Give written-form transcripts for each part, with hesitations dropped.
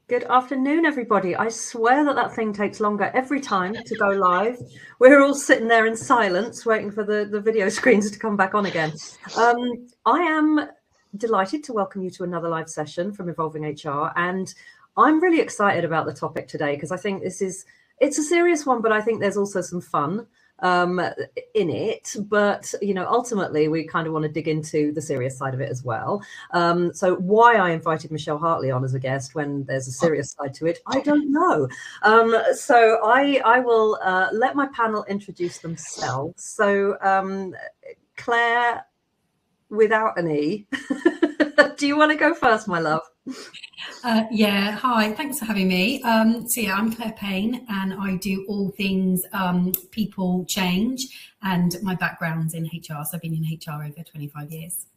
Good afternoon, everybody. I swear that thing takes longer every time to go live. We're all sitting there in silence, waiting for the video screens to come back on again. I am delighted to welcome you to another live session from Evolving HR, and I'm really excited about the topic today because I think it's a serious one, but I think there's also some fun in it. But ultimately we kind of want to dig into the serious side of it as well. So why I invited Michelle Hartley on as a guest when there's a serious side to it, I don't know. So I will let my panel introduce themselves. So Claire, without an E, do you want to go first, my love? Yeah, hi, thanks for having me. So yeah, I'm Claire Payne and I do all things people change, and my background's in HR, so I've been in HR over 25 years.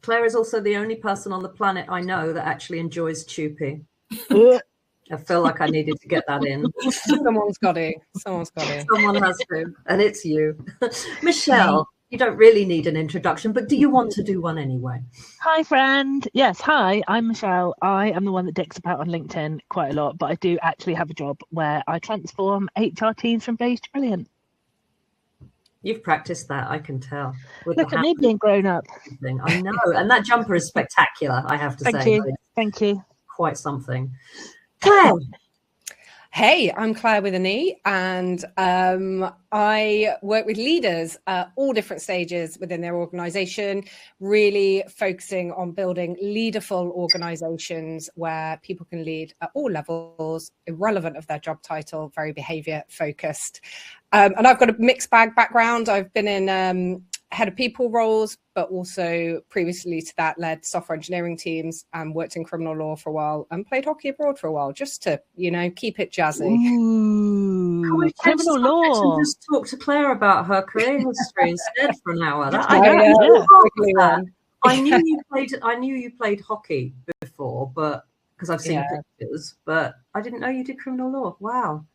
Claire is also the only person on the planet I know that actually enjoys Tupi. I feel like I needed to get that in. Someone's got to. Someone has to, and it's you. Michelle, you don't really need an introduction, but do you want to do one anyway? Hi, friend. Yes, hi, I'm Michelle. I am the one that dicks about on LinkedIn quite a lot, but I do actually have a job where I transform HR teams from beige to brilliant. You've practiced that, I can tell. Look at me being grown up. I know, and that jumper is spectacular, I have to say. Thank you. Quite something. Claire. Hey, I'm Claire with an E, and I work with leaders at all different stages within their organisation, really focusing on building leaderful organisations where people can lead at all levels, irrelevant of their job title, very behaviour focused. And I've got a mixed bag background. I've been in head of people roles, but also previously to that led software engineering teams and worked in criminal law for a while and played hockey abroad for a while, just to, keep it jazzy. Ooh, criminal law. And just talk to Claire about her career history instead for an hour. I knew you played hockey before, but because I've seen pictures, but I didn't know you did criminal law. Wow.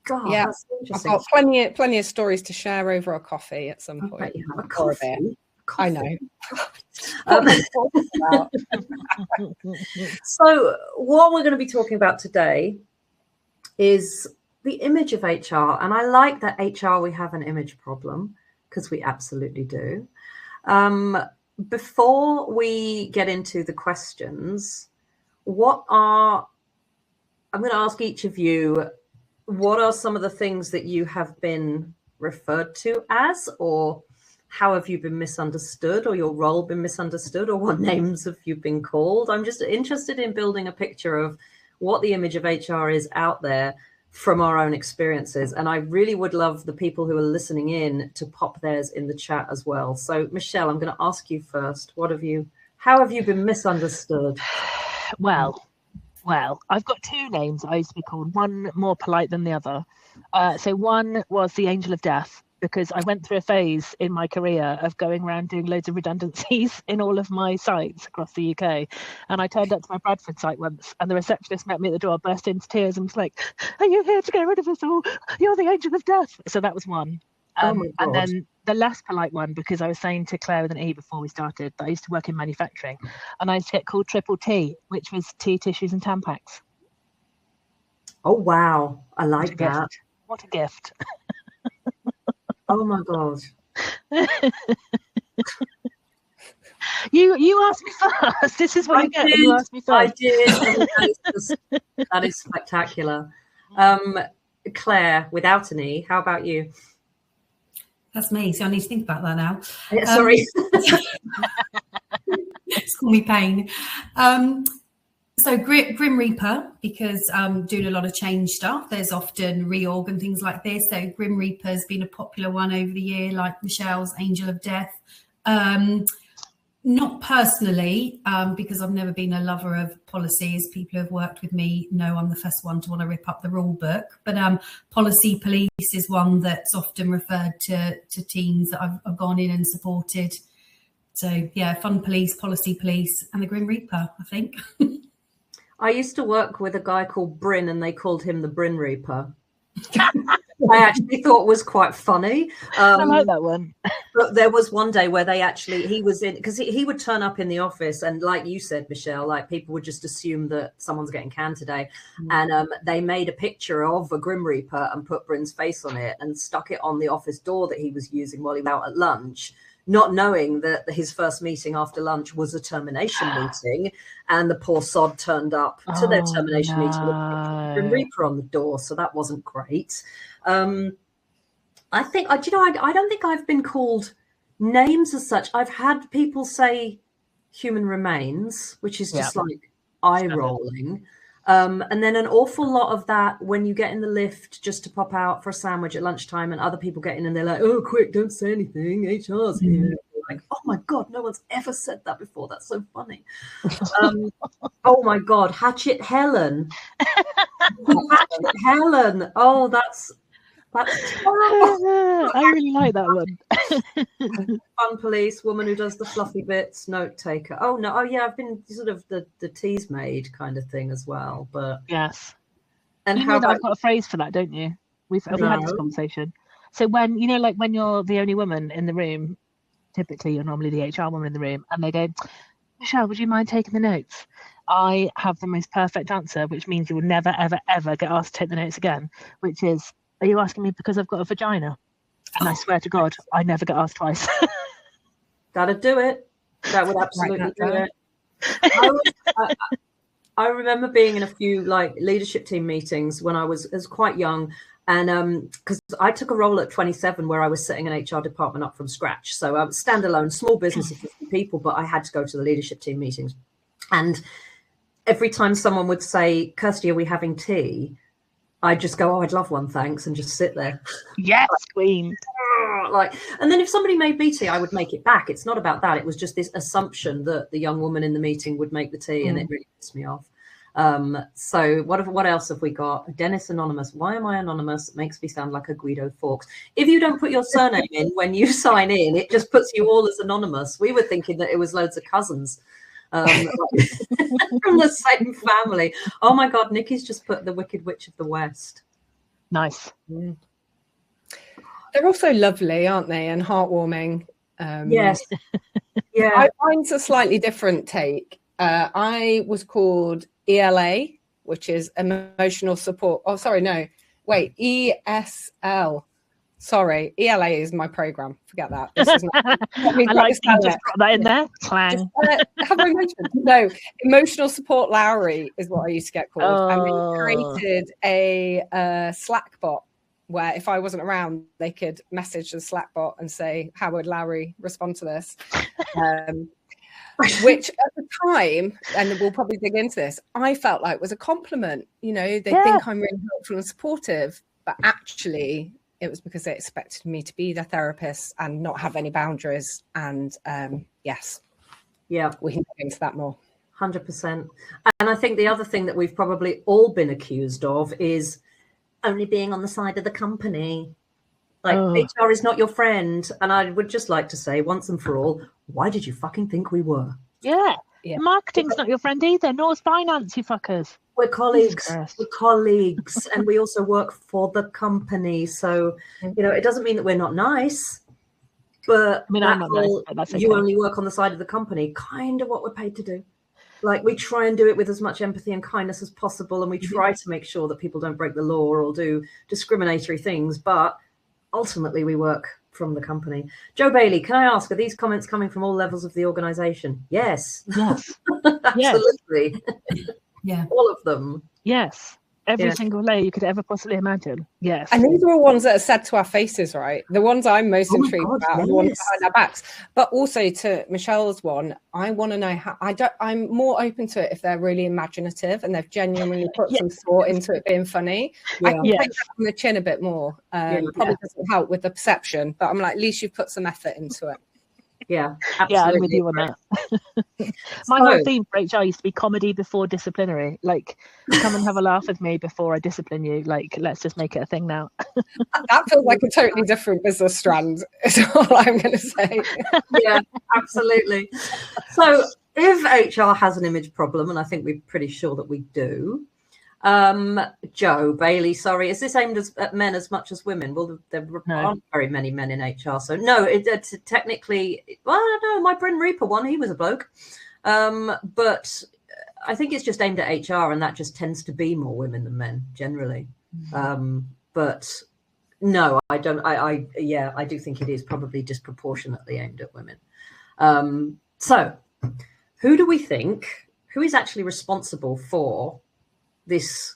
God, yeah, that's interesting. I've got plenty of stories to share over a coffee at some point. You have a coffee. I know. So what we're going to be talking about today is the image of HR. And I like that HR, we have an image problem, because we absolutely do. Before we get into the questions, I'm going to ask each of you, what are some of the things that you have been referred to as, or how have you been misunderstood, or your role been misunderstood, or what names have you been called? I'm just interested in building a picture of what the image of HR is out there from our own experiences. And I really would love the people who are listening in to pop theirs in the chat as well. So Michelle, I'm going to ask you first. How have you been misunderstood? Well, I've got two names I used to be called, one more polite than the other. So one was the Angel of Death, because I went through a phase in my career of going around doing loads of redundancies in all of my sites across the UK. And I turned up to my Bradford site once, and the receptionist met me at the door, burst into tears, and was like, "Are you here to get rid of us all? You're the Angel of Death." So that was one. And then the less polite one, because I was saying to Claire with an E before we started that I used to work in manufacturing, and I used to get called Triple T, which was tea, tissues and Tampax. Oh, wow. I like that. What a gift. Oh, my God. You asked me first. This is what you get when you asked me first. I did. That is spectacular. Claire, without an E, how about you? That's me, so I need to think about that now. Sorry. Just call me Payne. So Grim Reaper, because doing a lot of change stuff, there's often reorg and things like this. So Grim Reaper has been a popular one over the year, like Michelle's Angel of Death. Not personally, because I've never been a lover of policies. People who have worked with me know I'm the first one to want to rip up the rule book. But policy police is one that's often referred to teams that I've gone in and supported. So yeah, fun police, policy police, and the Grim Reaper, I think. I used to work with a guy called Bryn, and they called him the Bryn Reaper. I actually thought was quite funny. I like that one. But there was one day where he was in, because he would turn up in the office, and like you said, Michelle, like people would just assume that someone's getting canned today. And they made a picture of a Grim Reaper and put Bryn's face on it and stuck it on the office door that he was using while he was out at lunch, not knowing that his first meeting after lunch was a termination meeting, and the poor sod turned up to their termination meeting with the Grim Reaper on the door. So that wasn't great. I think, I don't think I've been called names as such. I've had people say human remains, which is just like eye rolling. And then an awful lot of that when you get in the lift just to pop out for a sandwich at lunchtime and other people get in and they're like, oh, quick, don't say anything. HR's here. Like, oh my God, no one's ever said that before. That's so funny. Oh my God, Hatchet Helen. Hatchet Helen. Oh, that's terrible. I really like that one. Fun police, woman who does the fluffy bits, note taker. Oh no, yeah, I've been sort of the tease maid kind of thing as well. But yes, and you know that I've got a phrase for that, don't you? We've had this conversation. So when when you're the only woman in the room, typically you're normally the HR woman in the room, and they go, Michelle, would you mind taking the notes? I have the most perfect answer, which means you will never, ever, ever get asked to take the notes again, which is, are you asking me because I've got a vagina? And I swear to God, I never get asked twice. That'd do it. That would absolutely do it. I remember being in a few leadership team meetings when I was quite young, and because I took a role at 27 where I was setting an HR department up from scratch. So I was standalone, small business of 50 people, but I had to go to the leadership team meetings. And every time someone would say, Kirsty, are we having tea? I'd just go, oh, I'd love one, thanks, and just sit there. Yes, queen. And then if somebody made me tea, I would make it back. It's not about that. It was just this assumption that the young woman in the meeting would make the tea, and it really pissed me off. So what else have we got? Dennis Anonymous. Why am I anonymous? It makes me sound like a Guido Fawkes. If you don't put your surname in when you sign in, it just puts you all as anonymous. We were thinking that it was loads of cousins. From the same family. Oh my God, Nikki's just put the Wicked Witch of the West. Nice. They're also lovely, aren't they? And heartwarming. Yes. Yeah. Mine's a slightly different take. I was called ELA, which is emotional support. Oh, sorry, no. Wait, ESL. Sorry, ELA is my program. Forget that. This is not, I like to just put that in there. Clang. Have I mentioned? No, emotional support Lowry is what I used to get called. And we created a Slack bot where if I wasn't around, they could message the Slack bot and say, how would Lowry respond to this? Which at the time, and we'll probably dig into this, I felt like was a compliment. You know, they think I'm really helpful and supportive, but actually it was because they expected me to be their therapist and not have any boundaries. And yes, yeah, we can get into that more. 100%. And I think the other thing that we've probably all been accused of is only being on the side of the company. Like, HR is not your friend. And I would just like to say once and for all, why did you fucking think we were? Yeah. Marketing's not your friend either, nor is finance, you fuckers. We're colleagues. We're colleagues. And we also work for the company. So, you know, it doesn't mean that we're not nice. But, I'm not nice, but that's okay. You only work on the side of the company. Kind of what we're paid to do. Like, we try and do it with as much empathy and kindness as possible. And we try to make sure that people don't break the law or do discriminatory things. But ultimately, we work from the company. Joe Bailey, can I ask, are these comments coming from all levels of the organisation? Yes. Yes. Absolutely. Yeah. All of them. Yes. Every single layer you could ever possibly imagine. Yes. And these are all ones that are said to our faces, right? The ones I'm most intrigued about are the ones behind our backs. But also to Michelle's one, I want to know how I'm more open to it if they're really imaginative and they've genuinely put some thought into it being funny. I can take that from the chin a bit more. Probably doesn't help with the perception, but I'm like, at least you've put some effort into it. Yeah, absolutely. Yeah, I'm with you on that. My whole theme for HR used to be comedy before disciplinary. Like, come and have a laugh with me before I discipline you. Like, let's just make it a thing now. That feels like a totally different business strand, is all I'm going to say. Yeah, absolutely. So if HR has an image problem, and I think we're pretty sure that we do, Joe Bailey, sorry, is this aimed at men as much as women? Well, there aren't very many men in HR, so no. It's technically, well, I don't know. My Bryn Reaper one, he was a bloke, but I think it's just aimed at HR, and that just tends to be more women than men generally. But no, I don't. I do think it is probably disproportionately aimed at women. So, who do we think? Who is actually responsible for this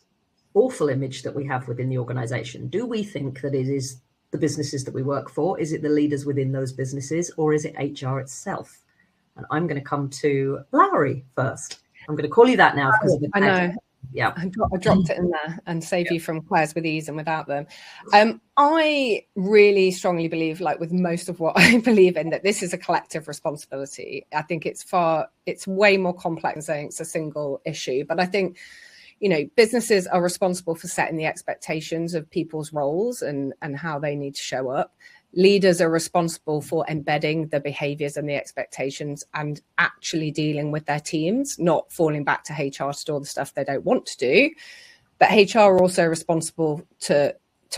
awful image that we have within the organization? Do we think that it is the businesses that we work for? Is it the leaders within those businesses, or is it HR itself? And I'm going to come to Lowry first. I'm going to call you that now because of the I know. Yeah, I dropped it in there and save you from Claire's with ease and without them. I really strongly believe, like with most of what I believe in, that this is a collective responsibility. I think it's way more complex than saying it's a single issue. But I think, businesses are responsible for setting the expectations of people's roles and how they need to show up. Leaders are responsible for embedding the behaviors and the expectations and actually dealing with their teams, not falling back to HR to do all the stuff they don't want to do. But HR are also responsible to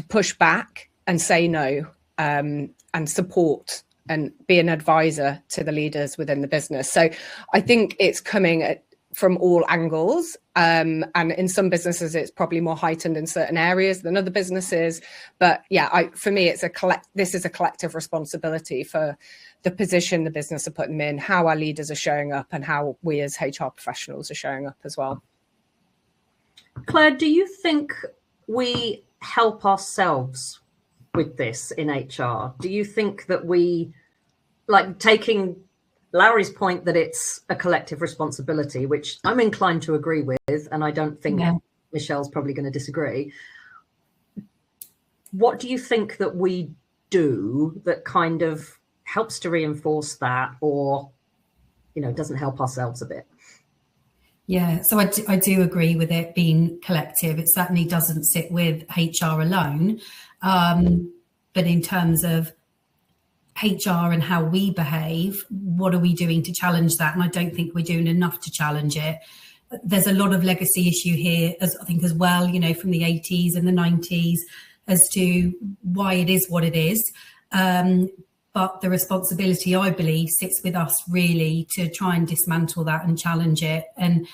push back and say no, and support and be an advisor to the leaders within the business. So I think it's coming from all angles. And in some businesses, it's probably more heightened in certain areas than other businesses. But yeah, for me, this is a collective responsibility for the position the business are putting in, how our leaders are showing up, and how we as HR professionals are showing up as well. Claire, do you think we help ourselves with this in HR? Do you think that we, like taking Larry's point that it's a collective responsibility, which I'm inclined to agree with, and I don't think Michelle's probably going to disagree. What do you think that we do that kind of helps to reinforce that, or, doesn't help ourselves a bit? Yeah, so I do agree with it being collective. It certainly doesn't sit with HR alone. But in terms of HR and how we behave, what are we doing to challenge that? And I don't think we're doing enough to challenge it. There's a lot of legacy issue here, as well, from the 80s and the 90s, as to why it is what it is. But the responsibility, I believe, sits with us really to try and dismantle that and challenge it. And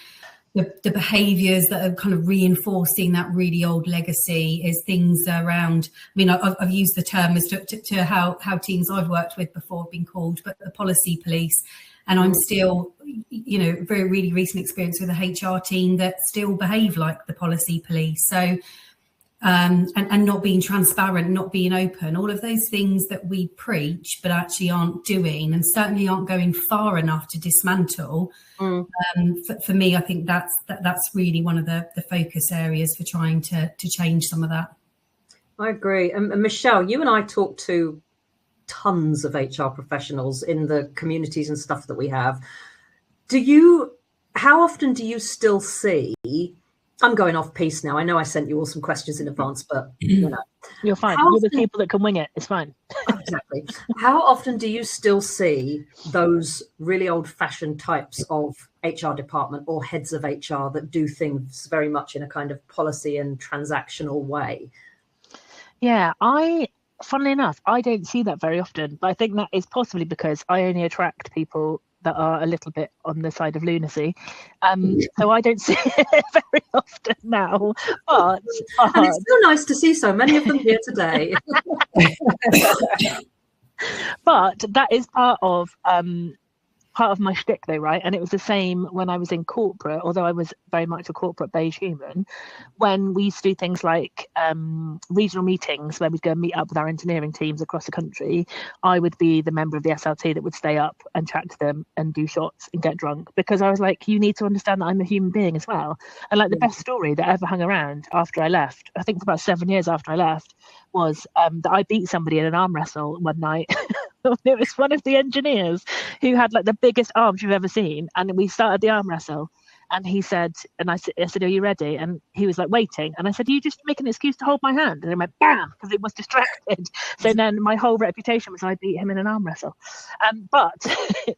the behaviours that are kind of reinforcing that really old legacy is things around, I've used the term as to how teams I've worked with before have been called, but the policy police. And I'm still, very really recent experience with a HR team that still behave like the policy police. So, and not being transparent, not being open, all of those things that we preach but actually aren't doing, and certainly aren't going far enough to dismantle. For me, I think that's really one of the focus areas for trying to change some of that. I agree. And Michelle, you and I talk to tons of HR professionals in the communities and stuff that we have. How often do you still see, I'm going off piece now. I know I sent you all some questions in advance, but you're fine. You're the people that can wing it. It's fine. Exactly. How often do you still see those really old-fashioned types of HR department or heads of HR that do things very much in a kind of policy and transactional way? Yeah, funnily enough, I don't see that very often, but I think that is possibly because I only attract people that are a little bit on the side of lunacy. So I don't see it very often now. But and it's so nice to see so many of them here today. But that is part of my shtick, though, right? And it was the same when I was in corporate, although I was very much a corporate beige human. When we used to do things like regional meetings where we'd go and meet up with our engineering teams across the country, I would be the member of the SLT that would stay up and chat to them and do shots and get drunk, because I was like, you need to understand that I'm a human being as well. And like the best story that ever hung around after I left, I think for about 7 years after I left, was that I beat somebody in an arm wrestle one night. It was one of the engineers who had like the biggest arms you've ever seen, and we started the arm wrestle, And he said, and I said, are you ready? And he was like, waiting. And I said, you just make an excuse to hold my hand. And I went, bam, because it was distracted. So then my whole reputation was I beat him in an arm wrestle. But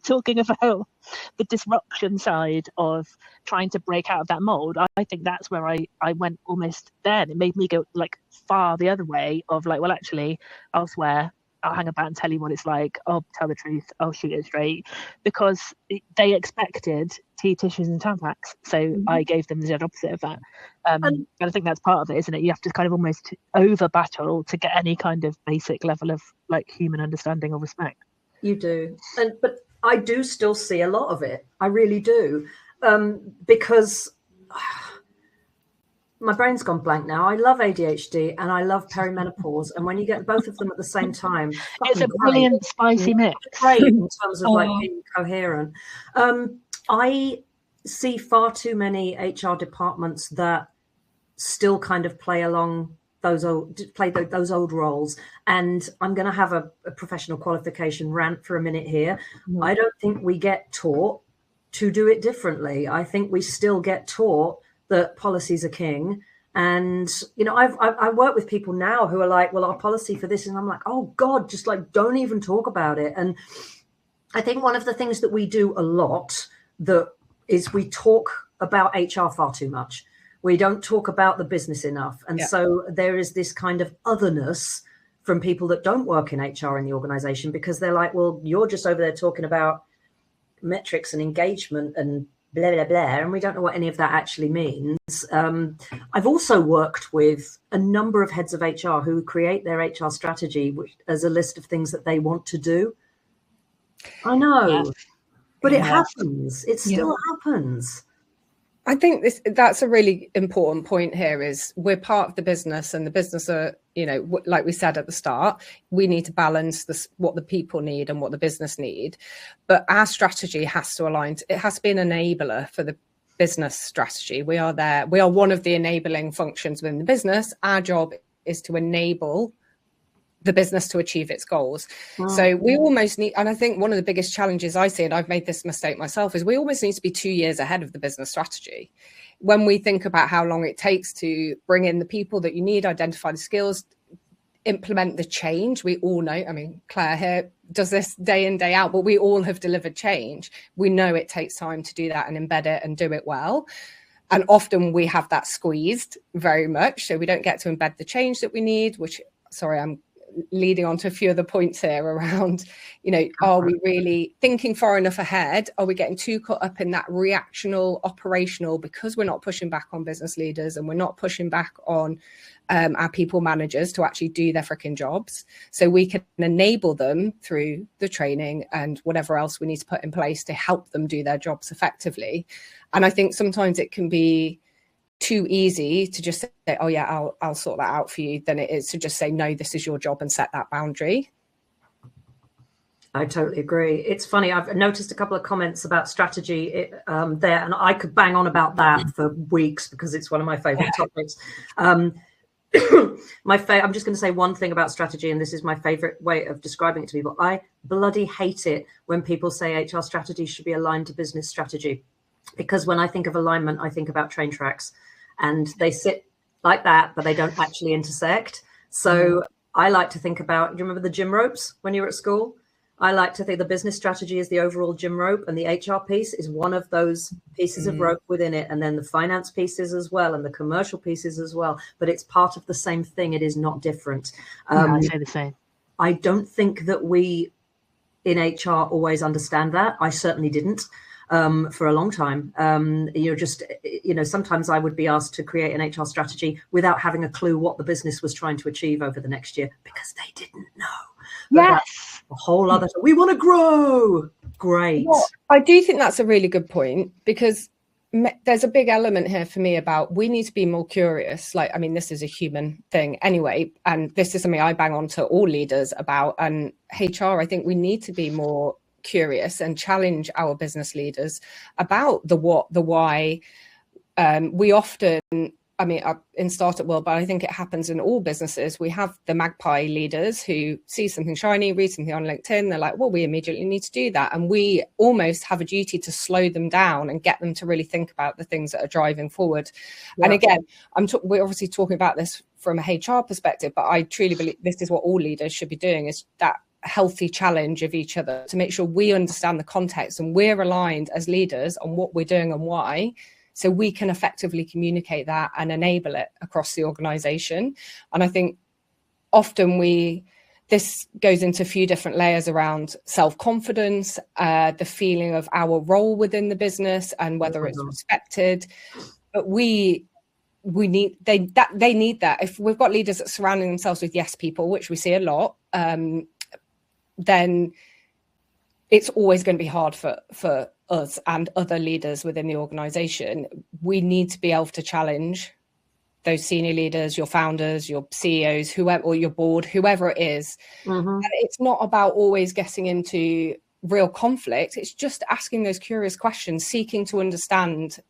talking about the disruption side of trying to break out of that mold, I think that's where I went almost then. It made me go like far the other way of like, well, actually, I'll swear, I'll hang about and tell you what it's like. I'll tell the truth. I'll shoot it straight, because they expected tea, tissues, and Tampax. So I gave them the dead opposite of that. And I think that's part of it, isn't it? You have to kind of almost over battle to get any kind of basic level of like human understanding or respect. You do, but I do still see a lot of it. I really do, because my brain's gone blank now. I love ADHD and I love perimenopause, and when you get both of them at the same time, it's a brilliant spicy mix. Great in terms of like being coherent. I see far too many HR departments that still kind of play along those old roles. And I'm going to have a professional qualification rant for a minute here. I don't think we get taught to do it differently. I think we still get taught that policies are king. And, you know, I work with people now who are like, well, our policy for this. And I'm like, oh God, just like, don't even talk about it. And I think one of the things that we do a lot that is we talk about HR far too much. We don't talk about the business enough. And so there is this kind of otherness from people that don't work in HR in the organization, because they're like, well, you're just over there talking about metrics and engagement and blah, blah, blah. And we don't know what any of that actually means. I've also worked with a number of heads of HR who create their HR strategy as a list of things that they want to do. I know, but it happens. It still happens. I think that's a really important point here, is we're part of the business, and the business are, you know, like we said at the start, we need to balance what the people need and what the business need. But our strategy has to align. It has to be an enabler for the business strategy. We are one of the enabling functions within the business. Our job is to enable the business to achieve its goals. So we almost need, and I think one of the biggest challenges I see, and I've made this mistake myself, is we almost need to be 2 years ahead of the business strategy. When we think about how long it takes to bring in the people that you need, identify the skills, implement the change, we all know, I mean, Claire here does this day in, day out, but we all have delivered change. We know it takes time to do that and embed it and do it well. And often we have that squeezed very much. So we don't get to embed the change that we need, which, sorry, I'm leading on to a few of the points here around, you know, are we really thinking far enough ahead? Are we getting too caught up in that reactional, operational, because we're not pushing back on business leaders and we're not pushing back on our people managers to actually do their freaking jobs, so we can enable them through the training and whatever else we need to put in place to help them do their jobs effectively. And I think sometimes it can be too easy to just say, oh yeah, I'll sort that out for you, than it is to just say, no, this is your job, and set that boundary. I totally agree. It's funny, I've noticed a couple of comments about strategy there, and I could bang on about that for weeks because it's one of my favorite topics. I'm just going to say one thing about strategy, and this is my favorite way of describing it to people. I bloody hate it when people say HR strategy should be aligned to business strategy, because when I think of alignment, I think about train tracks, and they sit like that, but they don't actually intersect. So I like to think about, do you remember the gym ropes when you were at school? I like to think the business strategy is the overall gym rope, and the HR piece is one of those pieces of rope within it. And then the finance pieces as well, and the commercial pieces as well. But it's part of the same thing. It is not different. I'd say the same. I don't think that we in HR always understand that. I certainly didn't. For a long time. Sometimes I would be asked to create an HR strategy without having a clue what the business was trying to achieve over the next year, because they didn't know. But yes. A whole other, we want to grow. Great. Well, I do think that's a really good point, because there's a big element here for me about, we need to be more curious. Like, I mean, this is a human thing anyway, and this is something I bang on to all leaders about. And HR, I think we need to be more curious and challenge our business leaders about the what, the why. We often I mean, in startup world, but I think it happens in all businesses. We have the magpie leaders who see something shiny, read something on LinkedIn. They're like, well, we immediately need to do that. And we almost have a duty to slow them down and get them to really think about the things that are driving forward. Yeah. And again, we're obviously talking about this from a HR perspective, but I truly believe this is what all leaders should be doing, is that healthy challenge of each other to make sure we understand the context and we're aligned as leaders on what we're doing and why, so we can effectively communicate that and enable it across the organization. And I think often this goes into a few different layers around self-confidence, the feeling of our role within the business and whether it's respected. But they need that. If we've got leaders that are surrounding themselves with yes people, which we see a lot, then it's always going to be hard for us and other leaders within the organization. We need to be able to challenge those senior leaders, your founders, your CEOs, whoever, or your board, whoever it is. Mm-hmm. And it's not about always getting into real conflict. It's just asking those curious questions, seeking to understand,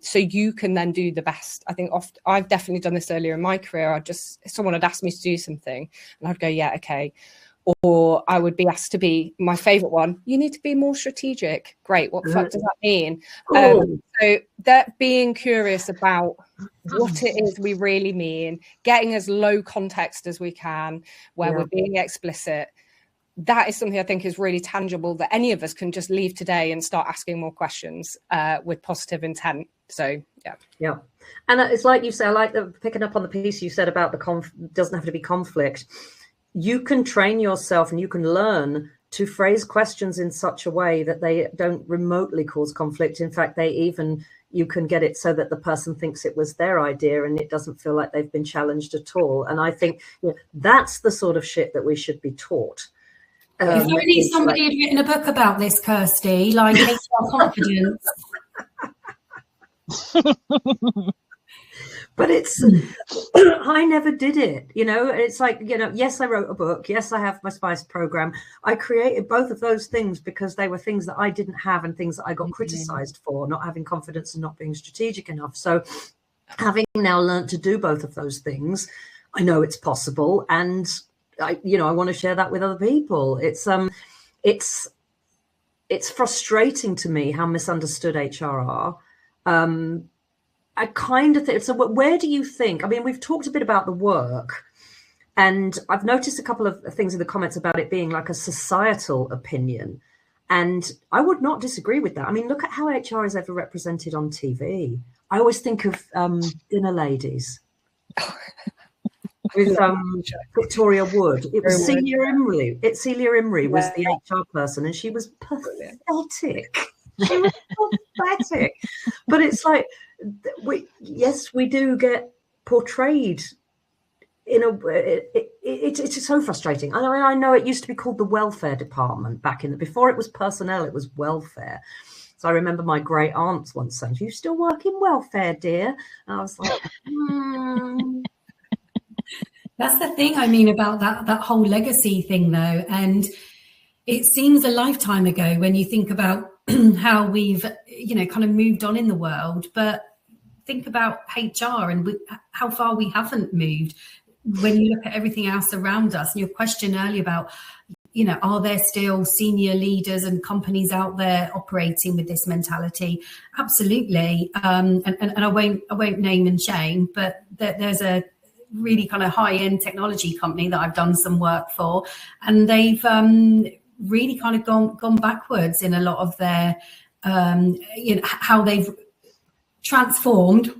so you can then do the best. I think I've definitely done this earlier in my career. Someone had asked me to do something and I'd go, yeah, okay. Or I would be asked to be, my favorite one, you need to be more strategic. Great. What the fuck does that mean? So that being curious about what it is we really mean, getting as low context as we can, where we're being explicit, that is something I think is really tangible that any of us can just leave today and start asking more questions with positive intent. So, yeah. Yeah. And it's like you say, I like picking up on the piece you said about doesn't have to be conflict. You can train yourself and you can learn to phrase questions in such a way that they don't remotely cause conflict. In fact, you can get it so that the person thinks it was their idea and it doesn't feel like they've been challenged at all. And I think that's the sort of shit that we should be taught. If only somebody had written a book about this, Kirsty, like HR confidence. But I never did it, it's like, yes, I wrote a book. Yes, I have my SPICE program. I created both of those things because they were things that I didn't have and things that I got criticized for, not having confidence and not being strategic enough. So having now learned to do both of those things, I know it's possible. And I want to share that with other people. It's frustrating to me how misunderstood HR are. I kind of think, so where do you think, I mean, we've talked a bit about the work and I've noticed a couple of things in the comments about it being like a societal opinion. And I would not disagree with that. I mean, look at how HR is ever represented on TV. I always think of Dinner Ladies with Victoria Wood. It was Celia Imrie. Celia Imrie was the HR person and she was pathetic. She was pathetic. But it's like, we do get portrayed in a it's so frustrating. I know it used to be called the welfare department before it was personnel, it was welfare. So I remember my great aunts once saying, "Do you still work in welfare, dear?" And I was like, That's the thing, I mean, about that whole legacy thing though. And it seems a lifetime ago when you think about how we've, kind of moved on in the world, but think about HR and how far we haven't moved when you look at everything else around us. And your question earlier about, are there still senior leaders and companies out there operating with this mentality? Absolutely. And I won't name and shame, but there's a really kind of high-end technology company that I've done some work for, and they've really kind of gone backwards in a lot of their, how they've transformed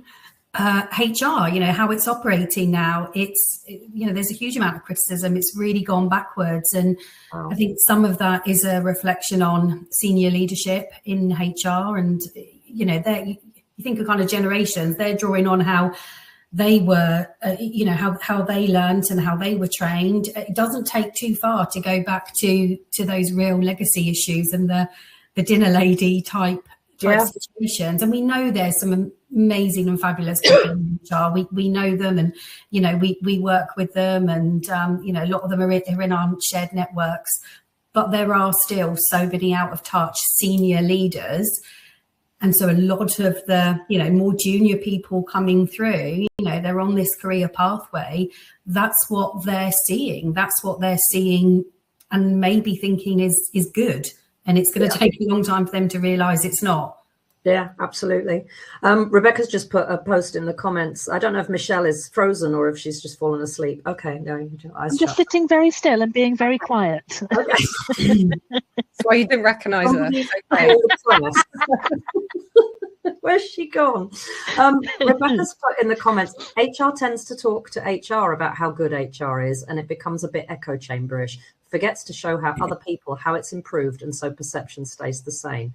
HR, how it's operating now. It's, there's a huge amount of criticism. It's really gone backwards. And I think some of that is a reflection on senior leadership in HR. And, you think of kind of generations, they're drawing on how they were, how they learned and how they were trained. It doesn't take too far to go back to those real legacy issues and the dinner lady type situations. And we know there's some amazing and fabulous people in HR. We know them, and we work with them, and a lot of them are in our shared networks. But there are still so many out of touch senior leaders. And so a lot of the, more junior people coming through, they're on this career pathway. That's what they're seeing. That's what they're seeing and maybe thinking is good. And it's going to take a long time for them to realise it's not. Yeah, absolutely. Rebecca's just put a post in the comments. I don't know if Michelle is frozen or if she's just fallen asleep. Okay, no, I'm just sitting very still and being very quiet. Okay. That's why you didn't recognise her. Okay. Where's she gone? Rebecca's put in the comments, HR tends to talk to HR about how good HR is, and it becomes a bit echo chamberish, forgets to show how other people, how it's improved, and so perception stays the same.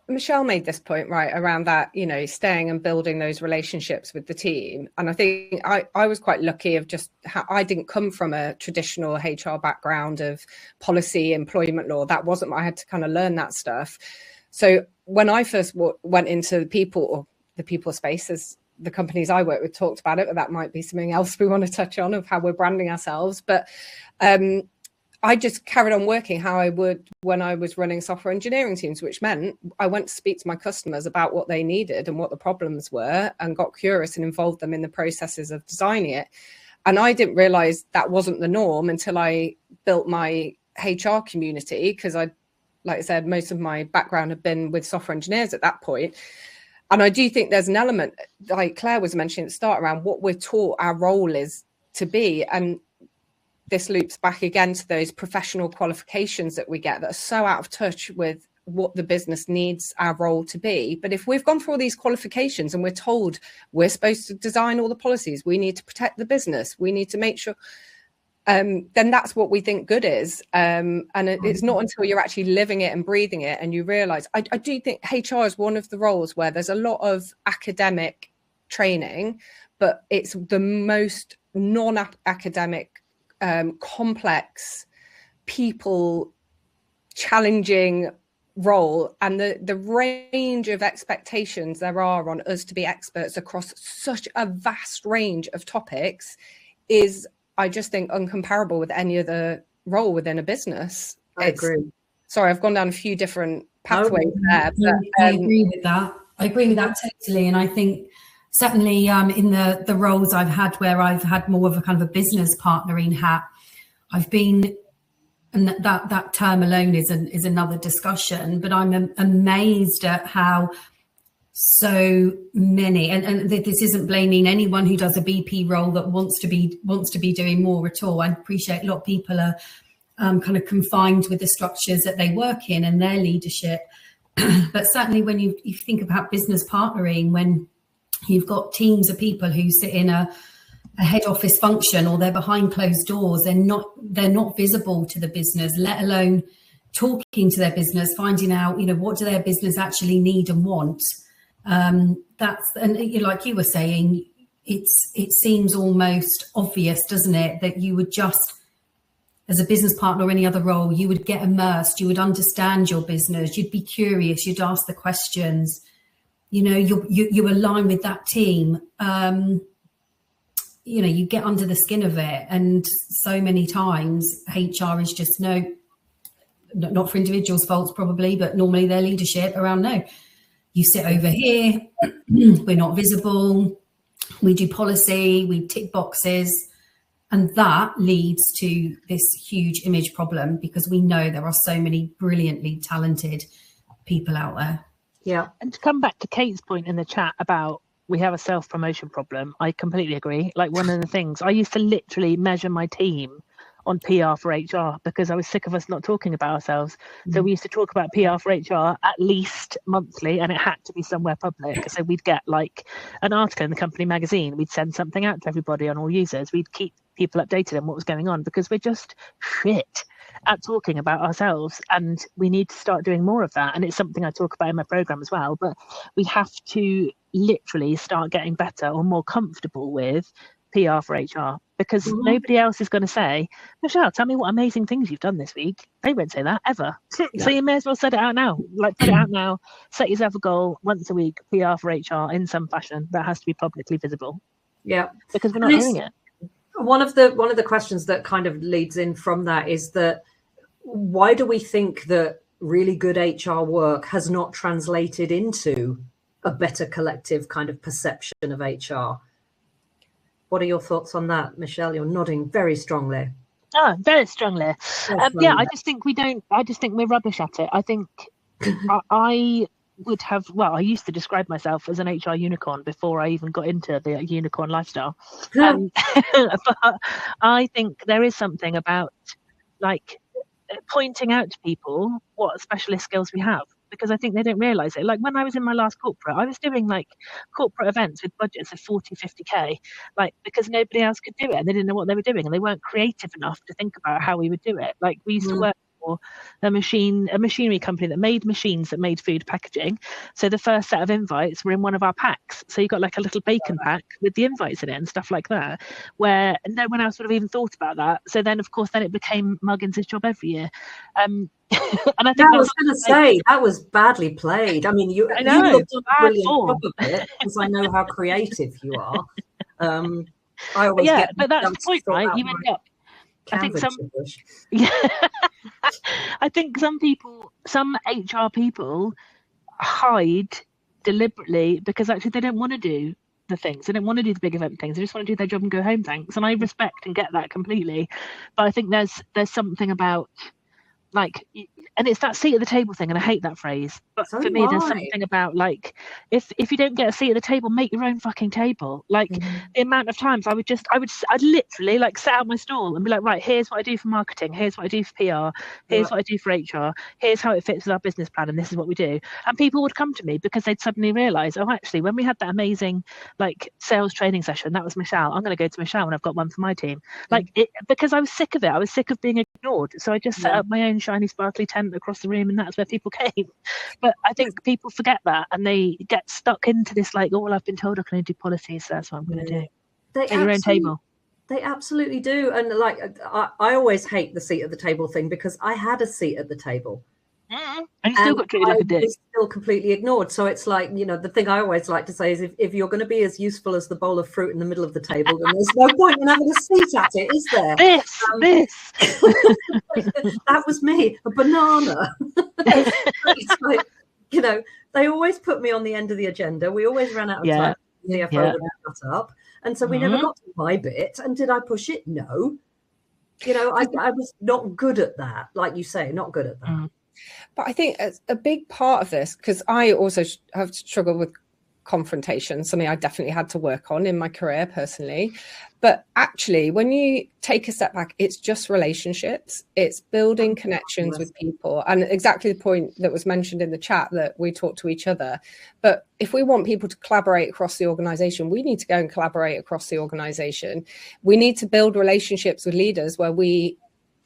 Michelle made this point, right, around that, staying and building those relationships with the team. And I think I was quite lucky of just how I didn't come from a traditional HR background of policy, employment law. That wasn't, I had to kind of learn that stuff. So when I first went into the people space, as the companies I work with talked about it, but that might be something else we want to touch on of how we're branding ourselves. But I just carried on working how I would when I was running software engineering teams, which meant I went to speak to my customers about what they needed and what the problems were, and got curious and involved them in the processes of designing it. And I didn't realize that wasn't the norm until I built my HR community, because like I said, most of my background had been with software engineers at that point. And I do think there's an element, like Claire was mentioning at the start, around what we're taught our role is to be. And this loops back again to those professional qualifications that we get that are so out of touch with what the business needs our role to be. But if we've gone through all these qualifications and we're told we're supposed to design all the policies, we need to protect the business, we need to make sure, then that's what we think good is. And it's not until you're actually living it and breathing it and you realise, I do think HR is one of the roles where there's a lot of academic training, but it's the most non-academic, complex, people challenging role, and the range of expectations there are on us to be experts across such a vast range of topics is, I just think, uncomparable with any other role within a business. I agree. Sorry, I've gone down a few different pathways there. But, I agree with that. I agree with that totally. And I think certainly in the roles I've had where I've had more of a kind of a business partnering hat, I've been, and that term alone is another discussion, but I'm amazed at how so many, and this isn't blaming anyone who does a BP role that wants to be doing more at all. I appreciate a lot of people are kind of confined with the structures that they work in and their leadership. But certainly when you think about business partnering, when you've got teams of people who sit in a head office function, or they're behind closed doors, they're not visible to the business, let alone talking to their business, finding out, what do their business actually need and want. That's, and like you were saying, it seems almost obvious, doesn't it, that you would just, as a business partner or any other role, you would get immersed, you would understand your business, you'd be curious, you'd ask the questions, you align with that team, you get under the skin of it. And so many times HR is just not for individuals' faults probably, but normally their leadership around, no, you sit over here, we're not visible, we do policy, we tick boxes. And that leads to this huge image problem, because we know there are so many brilliantly talented people out there. Yeah. And to come back to Kate's point in the chat about we have a self-promotion problem, I completely agree. Like, one of the things, I used to literally measure my team on PR for HR because I was sick of us not talking about ourselves. So we used to talk about PR for HR at least monthly, and it had to be somewhere public. So we'd get like an article in the company magazine, we'd send something out to everybody on all users, we'd keep people updated on what was going on, because we're just shit at talking about ourselves, and we need to start doing more of that. And it's something I talk about in my program as well, but we have to literally start getting better or more comfortable with PR for HR, because nobody else is going to say, Michelle, tell me what amazing things you've done this week. They won't say that ever. So you may as well set it out now. Like, put it out now, set yourself a goal once a week, PR for HR in some fashion that has to be publicly visible. Yeah, because we're not doing it. One of the questions that kind of leads in from that is that, why do we think that really good HR work has not translated into a better collective kind of perception of HR. What are your thoughts on that, Michelle? You're nodding very strongly. Oh, very strongly. Yeah, I just think we're rubbish at it. I think I would have, well, I used to describe myself as an HR unicorn before I even got into the unicorn lifestyle. But I think there is something about like pointing out to people what specialist skills we have, because I think they don't realise it. Like when I was in my last corporate, I was doing like corporate events with budgets of 40, 50k, like because nobody else could do it and they didn't know what they were doing and they weren't creative enough to think about how we would do it. Like we used to work for a machinery company that made machines that made food packaging. So the first set of invites were in one of our packs. So you got like a little bacon pack with the invites in it and stuff like that, where no one else would have even thought about that. So then, of course, then it became Muggins' job every year. And I think I was going to say that was badly played. I mean, you looked on a brilliant job of it because I know how creative you are. I always but that's the point, right? You end up. I think I think some HR people hide deliberately because actually they don't want to do the things. They don't want to do the big event things. They just want to do their job and go home, thanks. And I respect and get that completely. But I think there's something about like, and it's that seat at the table thing, and I hate that phrase, but for me there's something about like if you don't get a seat at the table, make your own fucking table. Like the amount of times I'd literally like set out my stall and be like, right, here's what I do for marketing, here's what I do for PR, here's what I do for HR, here's how it fits with our business plan, and this is what we do. And people would come to me because they'd suddenly realize, oh, actually when we had that amazing like sales training session, that was Michelle, I'm going to go to Michelle when I've got one for my team. Like it, because I was sick of it, I was sick of being ignored, so I just set up my own shiny sparkly tent across the room, and that's where people came. But I think people forget that and they get stuck into this like, oh well, I've been told I can only do policies, so that's what I'm going to do. Take your own table. They absolutely do. And like I always hate the seat at the table thing because I had a seat at the table. And you still got treated like a dick. Still completely ignored. So it's like, you know, the thing I always like to say is if you're going to be as useful as the bowl of fruit in the middle of the table, then there's no point in having a seat at it, is there? This. That was me, a banana. It's like, you know, they always put me on the end of the agenda. We always ran out of time. The CFO would shut up. And so we never got to my bit. And did I push it? No. You know, I was not good at that. Like you say, not good at that. But I think a big part of this, because I also have struggled with confrontation, something I definitely had to work on in my career personally. But actually, when you take a step back, it's just relationships. It's building connections with people. And exactly the point that was mentioned in the chat, that we talk to each other. But if we want people to collaborate across the organization, we need to go and collaborate across the organization. We need to build relationships with leaders where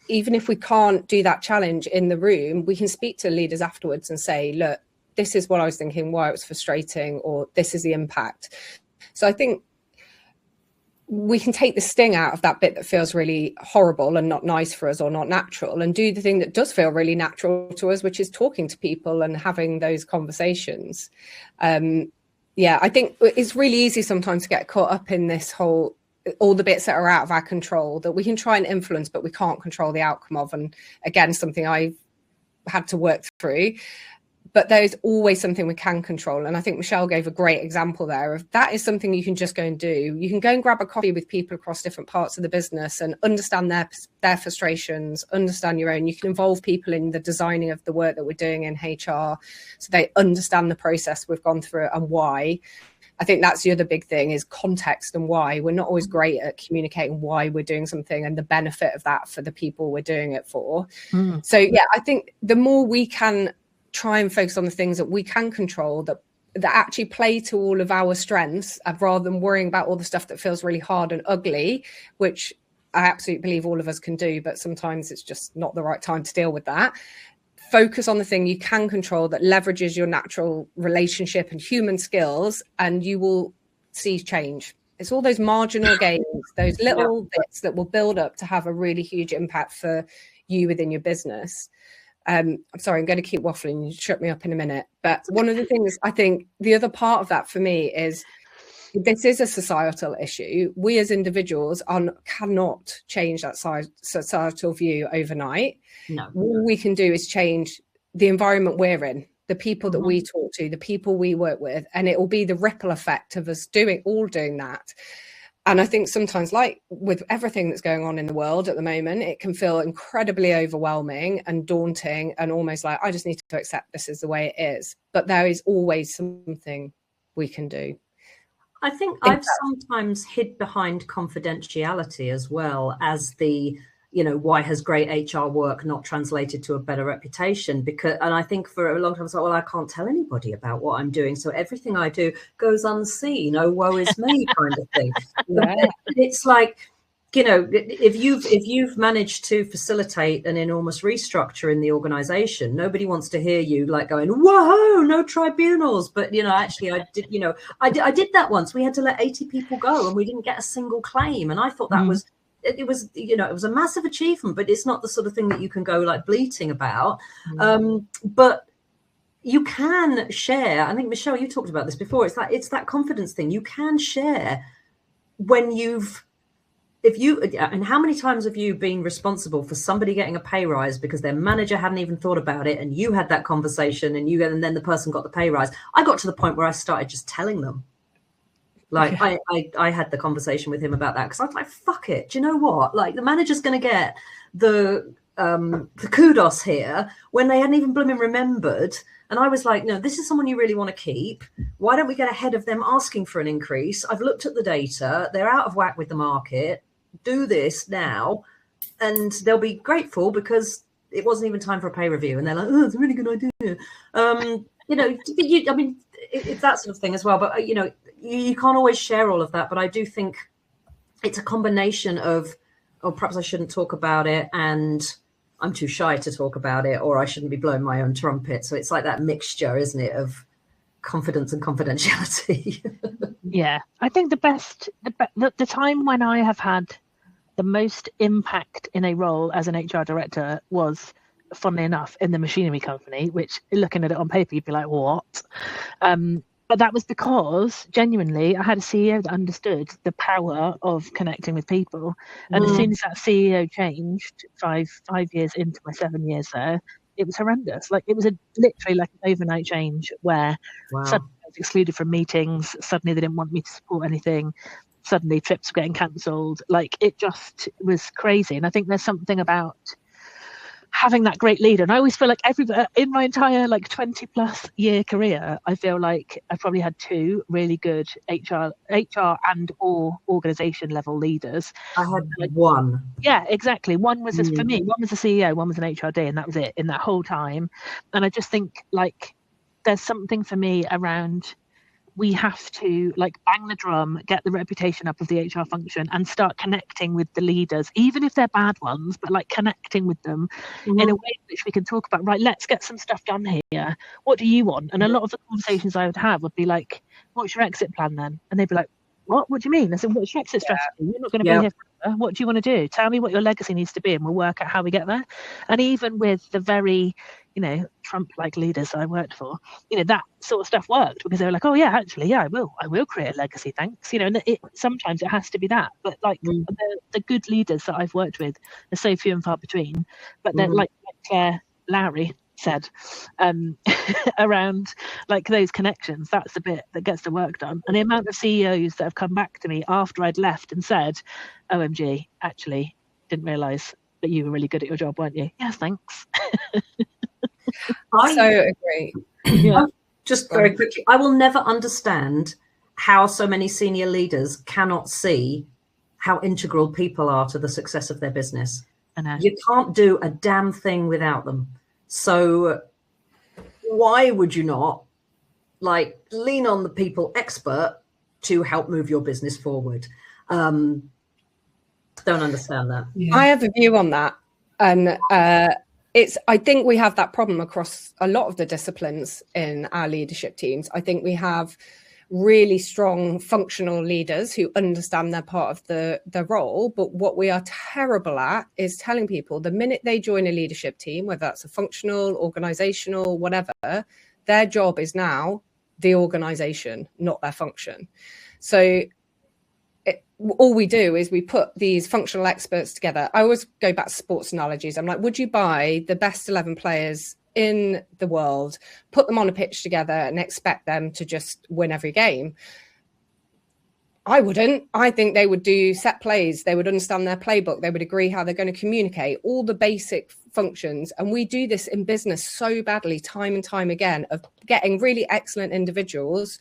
even if we can't do that challenge in the room, we can speak to leaders afterwards and say, look, this is what I was thinking, why it was frustrating, or this is the impact. So I think we can take the sting out of that bit that feels really horrible and not nice for us or not natural, and do the thing that does feel really natural to us, which is talking to people and having those conversations. I think it's really easy sometimes to get caught up in this whole, all the bits that are out of our control that we can try and influence, but we can't control the outcome of. And again, something I've had to work through. But there's always something we can control. And I think Michelle gave a great example there of that is something you can just go and do. You can go and grab a coffee with people across different parts of the business and understand their frustrations, understand your own. You can involve people in the designing of the work that we're doing in HR so they understand the process we've gone through and why. I think that's the other big thing is context and why. We're not always great at communicating why we're doing something and the benefit of that for the people we're doing it for. So, yeah, I think the more we can try and focus on the things that we can control that actually play to all of our strengths, rather than worrying about all the stuff that feels really hard and ugly, which I absolutely believe all of us can do, but sometimes it's just not the right time to deal with that. Focus on the thing you can control that leverages your natural relationship and human skills, and you will see change. It's all those marginal gains, those little bits that will build up to have a really huge impact for you within your business. I'm sorry, I'm going to keep waffling. You shut me up in a minute. But one of the things, I think the other part of that for me is this is a societal issue. We as individuals cannot change that societal view overnight. No. All we can do is change the environment we're in, the people that we talk to, the people we work with, and it will be the ripple effect of us doing that. And I think sometimes, like with everything that's going on in the world at the moment, it can feel incredibly overwhelming and daunting and almost like, I just need to accept this is the way it is. But there is always something we can do. I think I've sometimes hid behind confidentiality as well as the, why has great HR work not translated to a better reputation? And I think for a long time, I was like, well, I can't tell anybody about what I'm doing. So everything I do goes unseen. Oh, woe is me kind of thing. Yeah. It's like, if you've managed to facilitate an enormous restructure in the organization, nobody wants to hear you like going, whoa, no tribunals. But, actually I did that once. We had to let 80 people go and we didn't get a single claim. And I thought that was, it was a massive achievement, but it's not the sort of thing that you can go like bleating about. But you can share. I think, Michelle, you talked about this before. It's that confidence thing. You can share when and how many times have you been responsible for somebody getting a pay rise because their manager hadn't even thought about it, and you had that conversation and then the person got the pay rise? I got to the point where I started just telling them. Like I had the conversation with him about that because I was like, fuck it. Do you know what? Like the manager's going to get the kudos here when they hadn't even blooming remembered. And I was like, no, this is someone you really want to keep. Why don't we get ahead of them asking for an increase? I've looked at the data. They're out of whack with the market. Do this now. And they'll be grateful because it wasn't even time for a pay review. And they're like, oh, it's a really good idea. It's that sort of thing as well. But, you can't always share all of that. But I do think it's a combination of, perhaps I shouldn't talk about it and I'm too shy to talk about it, or I shouldn't be blowing my own trumpet. So it's like that mixture, isn't it, of confidence and confidentiality. Yeah, I think the time when I have had the most impact in a role as an HR director was, funnily enough, in the machinery company, which looking at it on paper, you'd be like, what? But that was because genuinely I had a CEO that understood the power of connecting with people. And as soon as that CEO changed, five years into my 7 years there, it was horrendous. Like it was literally like an overnight change where suddenly I was excluded from meetings. Suddenly they didn't want me to support anything. Suddenly trips were getting cancelled. Like it just was crazy. And I think there's something about having that great leader. And I always feel like in my entire 20 plus year career, I feel like I probably had two really good HR and or organization level leaders. I had one. Yeah, exactly. One was for me, one was a CEO, one was an HRD, and that was it in that whole time. And I just think there's something for me around, we have to bang the drum, get the reputation up of the HR function and start connecting with the leaders, even if they're bad ones, but connecting with them in a way which we can talk about, right, let's get some stuff done here. What do you want? And a lot of the conversations I would have would be like, what's your exit plan then? And they'd be like, what do you mean? I said, what's your exit strategy? You're not going to be here forever. What do you want to do? Tell me what your legacy needs to be and we'll work out how we get there. And even with the very Trump-like leaders I worked for, that sort of stuff worked because they were like, oh yeah, actually, yeah, I will create a legacy, thanks. And sometimes it has to be that. But the good leaders that I've worked with are so few and far between. But they're like Claire Lowry said, around those connections, that's the bit that gets the work done. And the amount of CEOs that have come back to me after I'd left and said, OMG, actually didn't realise that you were really good at your job, weren't you? Yes, thanks. I so agree. Yeah. Just very quickly, I will never understand how so many senior leaders cannot see how integral people are to the success of their business. I know. You can't do a damn thing without them. So why would you not lean on the people expert to help move your business forward? Don't understand that. Yeah. I have a view on that. And I think we have that problem across a lot of the disciplines in our leadership teams. I think we have really strong functional leaders who understand they're part of the role. But what we are terrible at is telling people the minute they join a leadership team, whether that's a functional, organizational, whatever, their job is now the organization, not their function. So all we do is we put these functional experts together. I always go back to sports analogies. I'm like, would you buy the best 11 players in the world, put them on a pitch together and expect them to just win every game. I wouldn't. I think they would do set plays. They would understand their playbook. They would agree how they're going to communicate, all the basic functions. And we do this in business so badly, time and time again, of getting really excellent individuals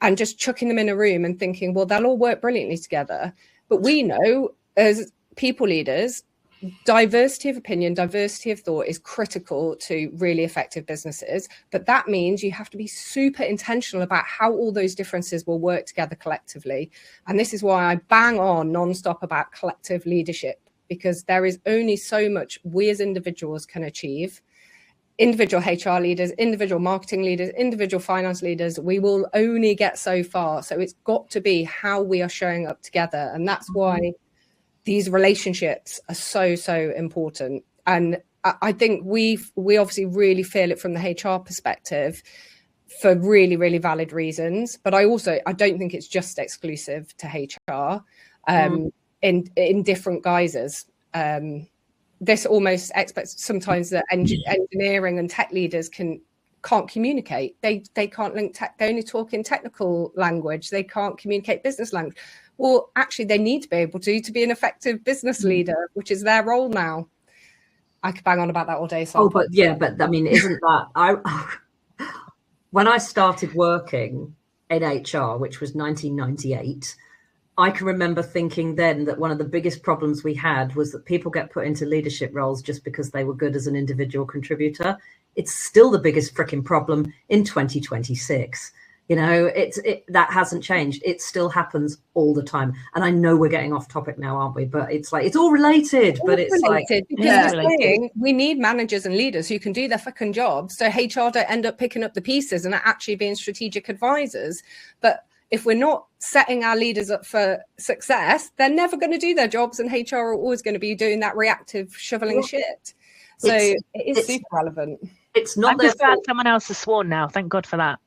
and just chucking them in a room and thinking, well, they'll all work brilliantly together. But we know as people leaders, diversity of opinion, diversity of thought is critical to really effective businesses. But that means you have to be super intentional about how all those differences will work together collectively. And this is why I bang on nonstop about collective leadership, because there is only so much we as individuals can achieve. Individual HR leaders, individual marketing leaders, individual finance leaders, we will only get so far. So it's got to be how we are showing up together. And that's why these relationships are so, so important. And I think we obviously really feel it from the HR perspective for really, really valid reasons. But I don't think it's just exclusive to HR in different guises. This almost expects sometimes that engineering and tech leaders can't communicate. They can't link tech. They only talk in technical language. They can't communicate business language. Well, actually, they need to be able to be an effective business leader, which is their role now. I could bang on about that all day. So but I mean, isn't that when I started working in HR, which was 1998, I can remember thinking then that one of the biggest problems we had was that people get put into leadership roles just because they were good as an individual contributor. It's still the biggest freaking problem in 2026. You know, that hasn't changed. It still happens all the time. And I know we're getting off topic now, aren't we? But it's like, it's all related, but it's related, like, because we're saying we need managers and leaders who can do their fucking jobs. So HR don't end up picking up the pieces and actually being strategic advisors. But if we're not setting our leaders up for success, they're never going to do their jobs, and HR are always going to be doing that reactive shoveling shit. So it is super relevant. It's not. I'm just glad someone else has sworn now. Thank God for that.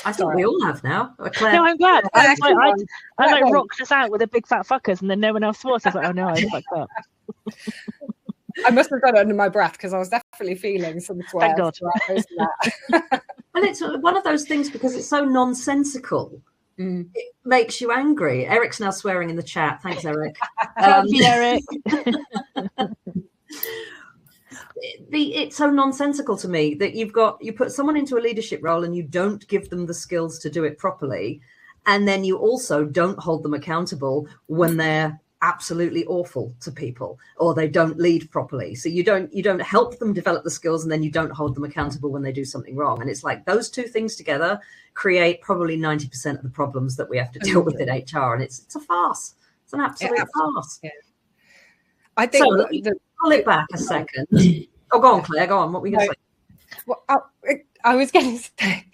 I think we all have now. Claire. No, I'm glad. I rocked us out with a big fat fuckers, and then no one else swore. So I was like, oh no, I fucked up. I must have done it under my breath because I was definitely feeling some swears. Thank God. And it's one of those things because it's so nonsensical. It makes you angry. Eric's now swearing in the chat. Thanks, Eric. Thank you, Eric. It's so nonsensical to me that you put someone into a leadership role and you don't give them the skills to do it properly, and then you also don't hold them accountable when they're absolutely awful to people or they don't lead properly. So you don't help them develop the skills, and then you don't hold them accountable when they do something wrong. And it's like those two things together create probably 90% of the problems that we have to deal with in HR, and it's a farce. It's an absolute farce. Yeah. I think so. Pull it back a second. Oh, go on, Claire. Go on. What were you going to say? Well, I was going to say,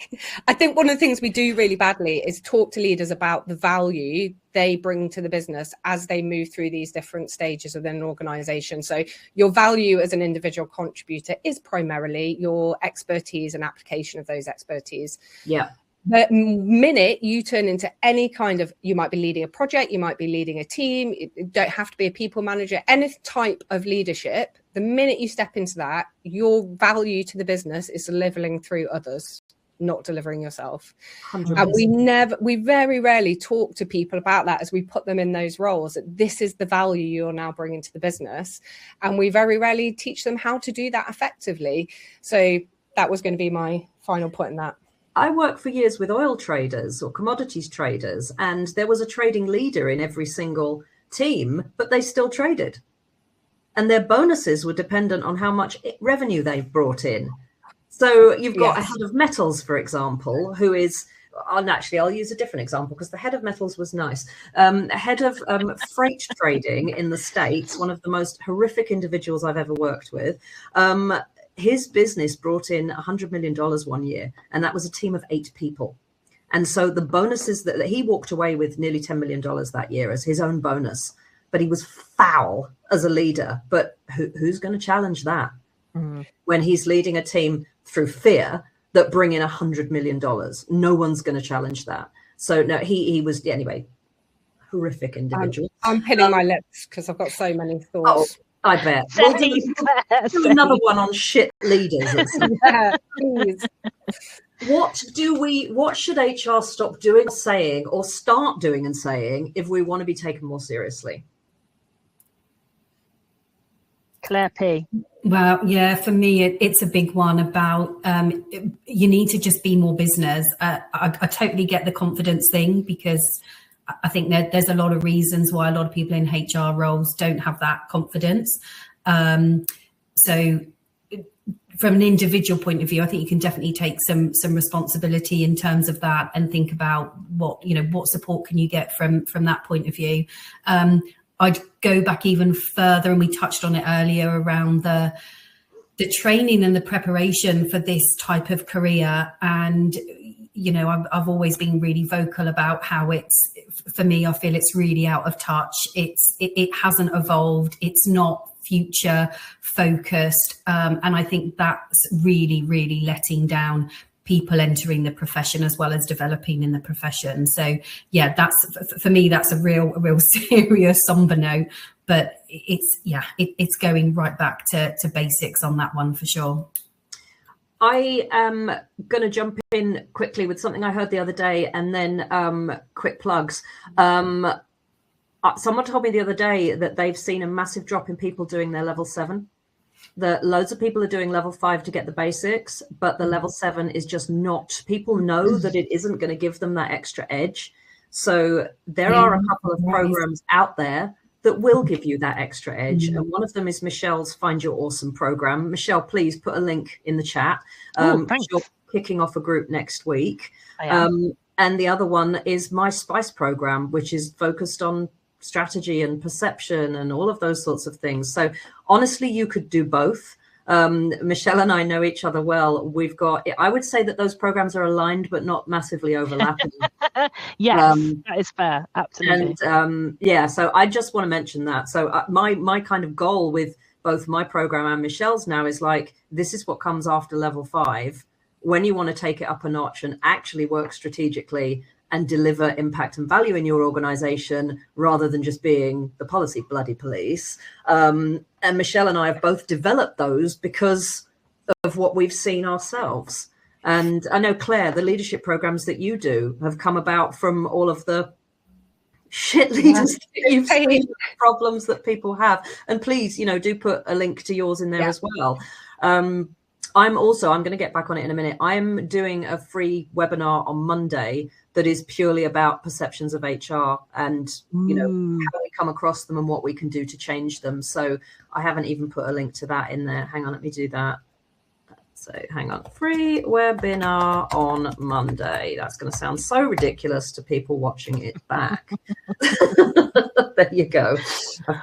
I think one of the things we do really badly is talk to leaders about the value they bring to the business as they move through these different stages within an organization. So your value as an individual contributor is primarily your expertise and application of those expertise. Yeah. The minute you turn into any kind of, you might be leading a project, you might be leading a team, you don't have to be a people manager, any type of leadership, the minute you step into that, your value to the business is delivering through others, not delivering yourself. 100%. And we very rarely talk to people about that as we put them in those roles, that this is the value you're now bringing to the business. And we very rarely teach them how to do that effectively. So that was going to be my final point in that. I worked for years with oil traders or commodities traders, and there was a trading leader in every single team, but they still traded. And their bonuses were dependent on how much revenue they brought in. So you've got a head of metals, for example, who is, and actually I'll use a different example because the head of metals was nice. A head of freight trading in the States, one of the most horrific individuals I've ever worked with. His business brought in $100 million one year, and that was a team of 8 people. And so the bonuses that he walked away with nearly $10 million that year as his own bonus, but he was foul as a leader. But who's going to challenge that when he's leading a team through fear that bring in $100 million? No one's going to challenge that. So no, he was, anyway, horrific individual. I'm pinning my lips because I've got so many thoughts. I bet. Same, We'll do another one on shit leaders. Yeah, please. What should HR stop doing, saying, or start doing and saying if we want to be taken more seriously? Claire P. Well, yeah, for me, it's a big one about you need to just be more business. I totally get the confidence thing, because I think there's a lot of reasons why a lot of people in HR roles don't have that confidence. So from an individual point of view, I think you can definitely take some responsibility in terms of that, and think about what support can you get from that point of view. I'd go back even further, and we touched on it earlier, around the training and the preparation for this type of career. And I've always been really vocal about how for me, I feel it's really out of touch. It hasn't evolved. It's not future focused, and I think that's really, really letting down people entering the profession as well as developing in the profession. So yeah, that's for me, that's a real serious somber note. But it's going right back to basics on that one for sure. I am going to jump in quickly with something I heard the other day, and then quick plugs. Someone told me the other day that they've seen a massive drop in people doing their level 7. That loads of people are doing level 5 to get the basics, but the level 7 is just not. People know that it isn't going to give them that extra edge. So there are a couple of programs out there that will give you that extra edge. And one of them is Michelle's Find Your Awesome program. Michelle, please put a link in the chat. Thanks. You're kicking off a group next week. And the other one is My Spice program, which is focused on strategy and perception and all of those sorts of things. So honestly, you could do both. Michelle and I know each other well. I would say that those programs are aligned, but not massively overlapping. Yes, that is fair. Absolutely. And so I just want to mention that. So my kind of goal with both my program and Michelle's now is like, this is what comes after level 5. When you want to take it up a notch and actually work strategically and deliver impact and value in your organization, rather than just being the policy bloody police. And Michelle and I have both developed those because of what we've seen ourselves. And I know, Claire, the leadership programs that you do have come about from all of the shit leaders that you've seen, problems that people have. And please, do put a link to yours in there as well. I'm going to get back on it in a minute. I'm doing a free webinar on Monday that is purely about perceptions of HR and, how we come across them and what we can do to change them. So I haven't even put a link to that in there. Hang on, let me do that. So hang on, free webinar on Monday. That's going to sound so ridiculous to people watching it back. There you go.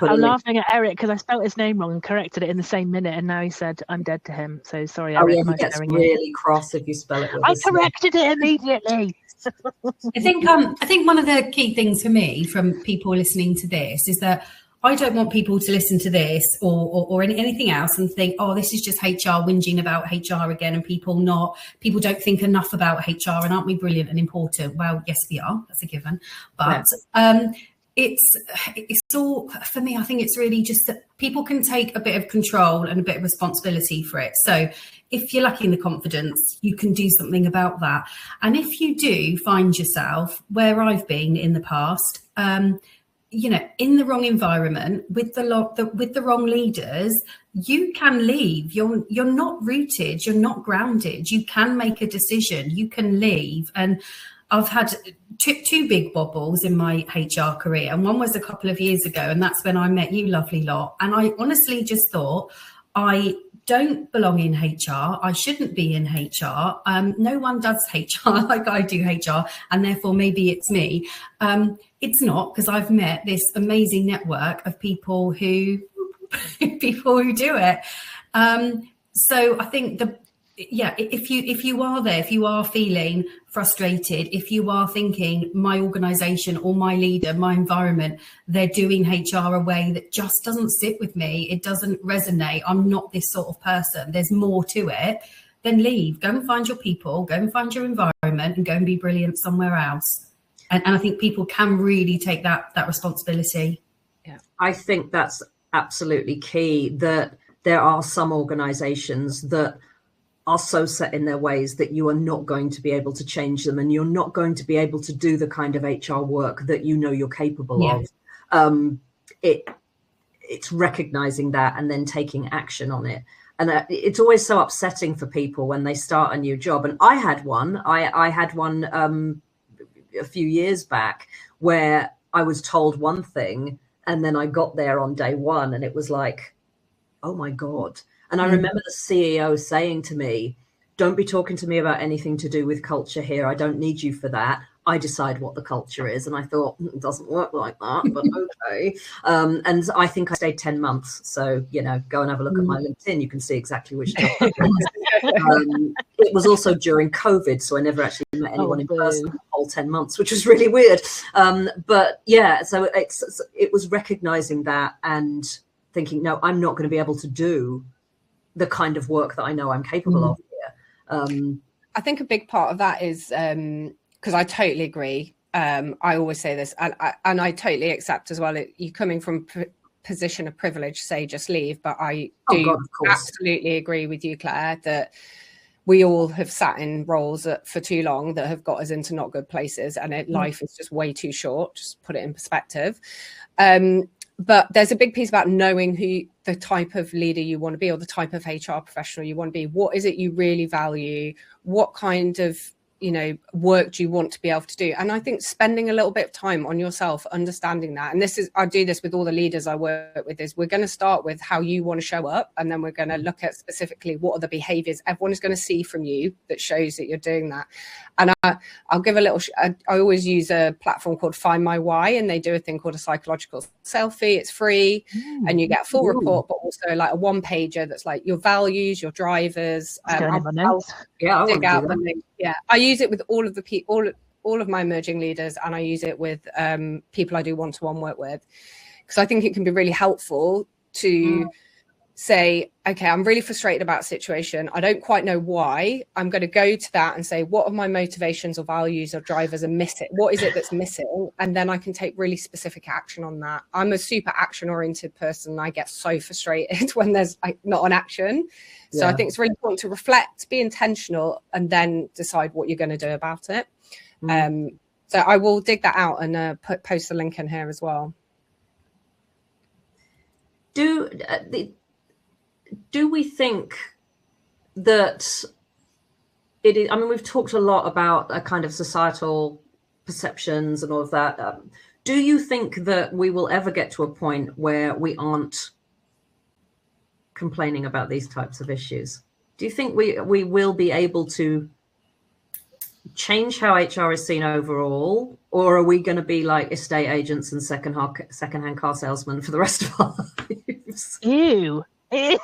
I'm laughing at Eric because I spelt his name wrong and corrected it in the same minute, and now he said I'm dead to him. So sorry, Eric. He gets really cross if you spell it with I corrected it immediately. I think one of the key things for me from people listening to this is that I don't want people to listen to this or anything else and think, oh, this is just HR whinging about HR again, and people don't think enough about HR, and aren't we brilliant and important? Well, yes, we are. That's a given. But it's all, for me, I think it's really just that people can take a bit of control and a bit of responsibility for it. So if you're lacking the confidence, you can do something about that. And if you do find yourself where I've been in the past, in the wrong environment with the wrong leaders, you can leave. You're not rooted. You're not grounded. You can make a decision. You can leave. And I've had two big bobbles in my HR career, and one was a couple of years ago, and that's when I met you, lovely lot. And I honestly just thought, I don't belong in HR. I shouldn't be in HR. No one does HR like I do HR, and therefore maybe it's me. It's not, because I've met this amazing network of people who do it. So I think if you are there, if you are feeling frustrated, if you are thinking my organization or my leader, my environment, they're doing HR a way that just doesn't sit with me, it doesn't resonate, I'm not this sort of person, there's more to it, then leave. Go and find your people, go and find your environment, and go and be brilliant somewhere else. And I think people can really take that responsibility. Yeah, I think that's absolutely key, that there are some organizations that are so set in their ways that you are not going to be able to change them, and you're not going to be able to do the kind of HR work that you know you're capable of. It's recognizing that and then taking action on it. And it's always so upsetting for people when they start a new job. And I had one a few years back where I was told one thing, and then I got there on day one and it was like, oh my God. And I remember the CEO saying to me, don't be talking to me about anything to do with culture here. I don't need you for that. I decide what the culture is. And I thought, it doesn't work like that, but okay. And I think I stayed 10 months. So, you know, go and have a look at my LinkedIn. You can see exactly which job it was. It was also during COVID, so I never actually met anyone in person the whole 10 months, which was really weird. But yeah, so it was recognizing that and thinking, no, I'm not going to be able to do the kind of work that I know I'm capable of here. I think a big part of that is because I totally agree. I always say this, and I totally accept as well. You coming from position of privilege, say just leave, but I do absolutely agree with you, Claire, that we all have sat in roles for too long that have got us into not good places, and life is just way too short. Just put it in perspective. But there's a big piece about knowing who the type of leader you want to be, or the type of HR professional you want to be. What is it you really value? What kind of, work do you want to be able to do? And I think spending a little bit of time on yourself, understanding that, and I do this with all the leaders I work with, is we're going to start with how you want to show up. And then we're going to look at specifically what are the behaviors everyone is going to see from you that shows that you're doing that. And I'll give a little, I always use a platform called Find My Why, and they do a thing called a psychological selfie. It's free and you get a full report, but also like a one pager that's like your values, your drivers. I'll dig out the link. Yeah, I use it with all of the people, all of my emerging leaders, and I use it with people I do one-to-one work with, because I think it can be really helpful to say, okay, I'm really frustrated about a situation. I don't quite know why. I'm going to go to that and say, what are my motivations or values or drivers are missing? What is it that's missing? And then I can take really specific action on that. I'm a super action-oriented person. I get so frustrated when there's not an action. So I think it's really important to reflect, be intentional, and then decide what you're going to do about it. So I will dig that out and post the link in here as well. Do we think that it is, we've talked a lot about a kind of societal perceptions and all of that. Do you think that we will ever get to a point where we aren't complaining about these types of issues? Do you think we will be able to change how HR is seen overall, or are we going to be like estate agents and secondhand car salesmen for the rest of our lives? Ew. I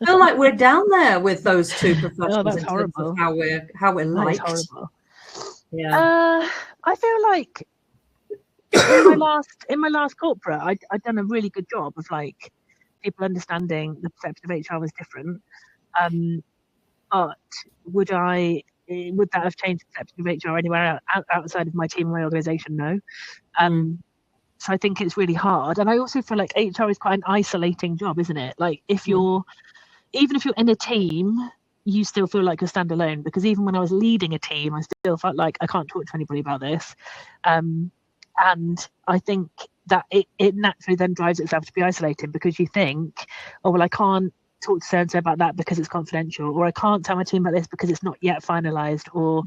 feel like we're down there with those two professions in terms of how we're liked. That's horrible. Yeah. I feel like in my last corporate, I'd done a really good job of like people understanding the perception of HR was different. But would that have changed the perception of HR anywhere outside of my team and my organisation? No. So I think it's really hard. And I also feel like HR is quite an isolating job, isn't it? Like even if you're in a team, you still feel like you're standalone, because even when I was leading a team, I still felt like I can't talk to anybody about this. And I think that it naturally then drives itself to be isolating, because you think, oh, well, I can't talk to so-and-so about that because it's confidential, or I can't tell my team about this because it's not yet finalised, or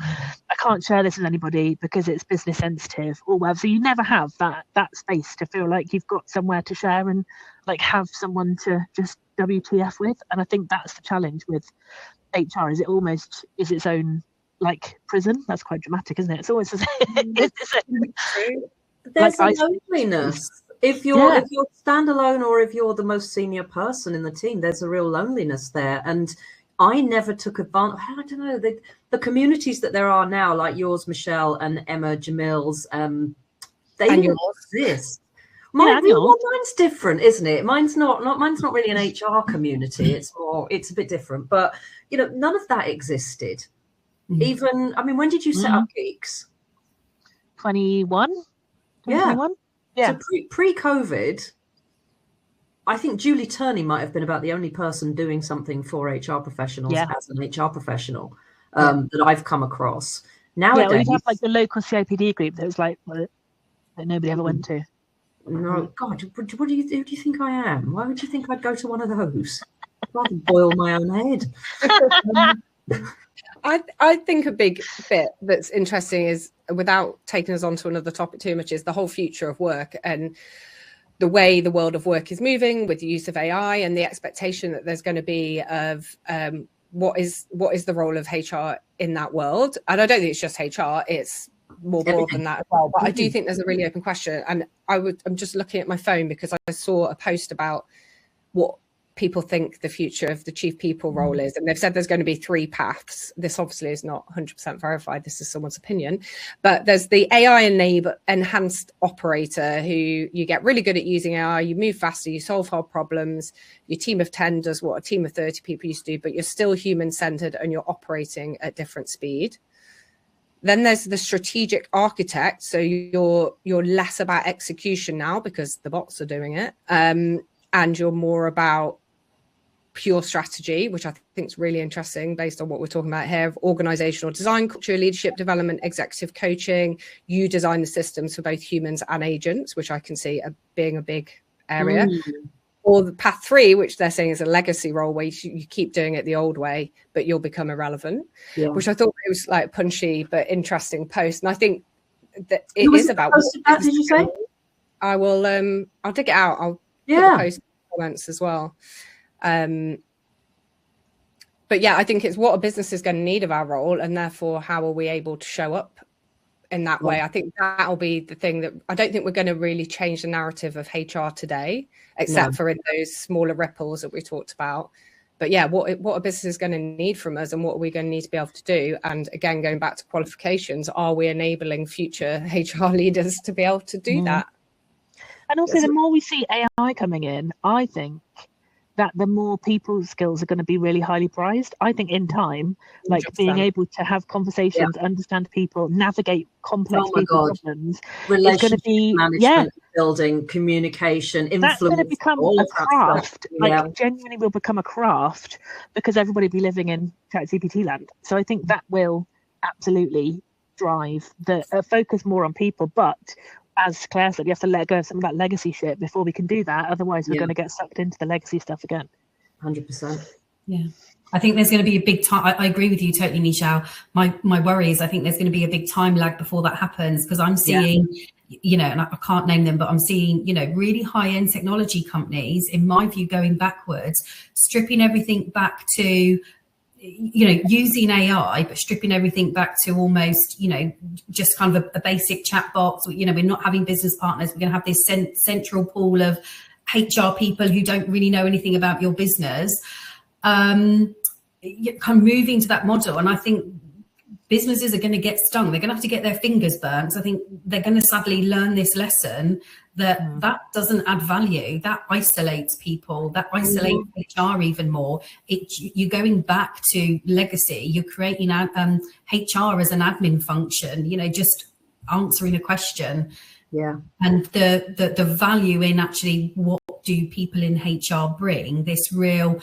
I can't share this with anybody because it's business sensitive, or whatever. So you never have that space to feel like you've got somewhere to share and like have someone to just WTF with. And I think that's the challenge with HR, is it almost is its own like prison. That's quite dramatic, isn't it? It's always there's a loneliness. If you're standalone, or if you're the most senior person in the team, there's a real loneliness there. And I never took advantage. I don't know, the communities that there are now, like yours, Michelle, and Emma, Jamil's, they didn't exist. Mine's different, isn't it? Mine's not really an HR community. It's a bit different. But none of that existed. Even, when did you set up Geeks? 21. Yeah. So pre-COVID, I think Julie Turney might have been about the only person doing something for HR professionals as an HR professional that I've come across. Nowadays, well, you'd have like the local COPD group that was like, well, that nobody ever went to. No, God, who do you think I am? Why would you think I'd go to one of those? I'd rather boil my own head. I think a big bit that's interesting is, without taking us on to another topic too much, is the whole future of work and the way the world of work is moving with the use of AI and the expectation that there's going to be of what is the role of HR in that world. And I don't think it's just HR, it's more broad than that as well. But I do think there's a really open question. And I'm just looking at my phone because I saw a post about what people think the future of the chief people role is, and they've said there's going to be 3 paths. This obviously is not 100% verified, this is someone's opinion, but there's the AI enhanced operator, who you get really good at using AI, you move faster, you solve hard problems, your team of 10 does what a team of 30 people used to do, but you're still human centered and you're operating at different speed. Then there's the strategic architect, so you're less about execution now because the bots are doing it, and you're more about pure strategy, which I think is really interesting based on what we're talking about here, of organizational design, culture, leadership development, executive coaching. You design the systems for both humans and agents, which I can see being a big area. Or the path 3, which they're saying is a legacy role, where you keep doing it the old way, but you'll become irrelevant, which I thought it was like punchy but interesting post. And I think that it is about what did you say? I will I'll dig it out. I'll put the post in the comments as well. But yeah, I think it's what a business is going to need of our role, and therefore how are we able to show up in that way. I think that'll be the thing that I don't think we're going to really change the narrative of HR today, except for in those smaller ripples that we talked about. But yeah, what a business is going to need from us, and what are we going to need to be able to do? And again, going back to qualifications, are we enabling future HR leaders to be able to do that? And also, the more we see AI coming in, I think that the more people's skills are going to be really highly prized. I think in time, like 100%. Being able to have conversations, understand people, navigate complex problems, is going to be management, building, communication, influence. That's going to become a craft. Like genuinely will become a craft, because everybody will be living in ChatGPT land. So I think that will absolutely drive the focus more on people, but as Claire said, you have to let go of some of that legacy shit before we can do that. Otherwise, we're going to get sucked into the legacy stuff again. 100%. Yeah. I think there's going to be a big time. I agree with you totally, Michelle. My worry is I think there's going to be a big time lag before that happens, because I'm seeing, you know, and I can't name them, but I'm seeing, you know, really high-end technology companies, in my view, going backwards, stripping everything back to, you know, using AI, but stripping everything back to almost, you know, just kind of a basic chat box. You know, we're not having business partners. We're going to have this central pool of HR people who don't really know anything about your business. Kind of moving to that model. And I think businesses are going to get stung. They're going to have to get their fingers burnt. So I think they're going to sadly learn this lesson that that doesn't add value. That isolates people. That isolates HR even more. You're going back to legacy. You're creating HR as an admin function, you know, just answering a question. Yeah. And the value in actually what do people in HR bring, this real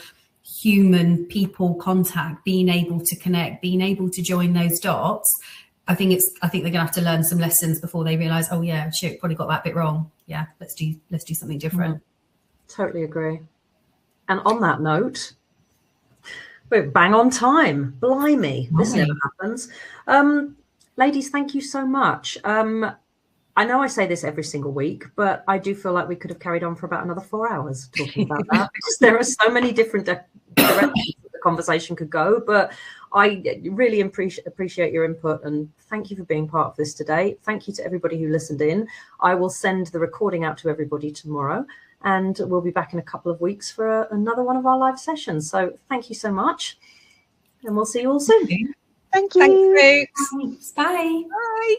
human people contact, being able to connect, being able to join those dots. I think they're gonna have to learn some lessons before they realize, oh yeah, shit, probably got that bit wrong. Yeah, let's do something different. Totally agree. And on that note, we're bang on time. Blimey, this never happens. Ladies, thank you so much. I know I say this every single week, but I do feel like we could have carried on for about another 4 hours talking about that, because there are so many different directions that the conversation could go. But I really appreciate your input, and thank you for being part of this today. Thank you to everybody who listened in. I will send the recording out to everybody tomorrow, and we'll be back in a couple of weeks for another one of our live sessions. So thank you so much, and we'll see you all soon. Thank you. Thanks, folks. Bye. Bye.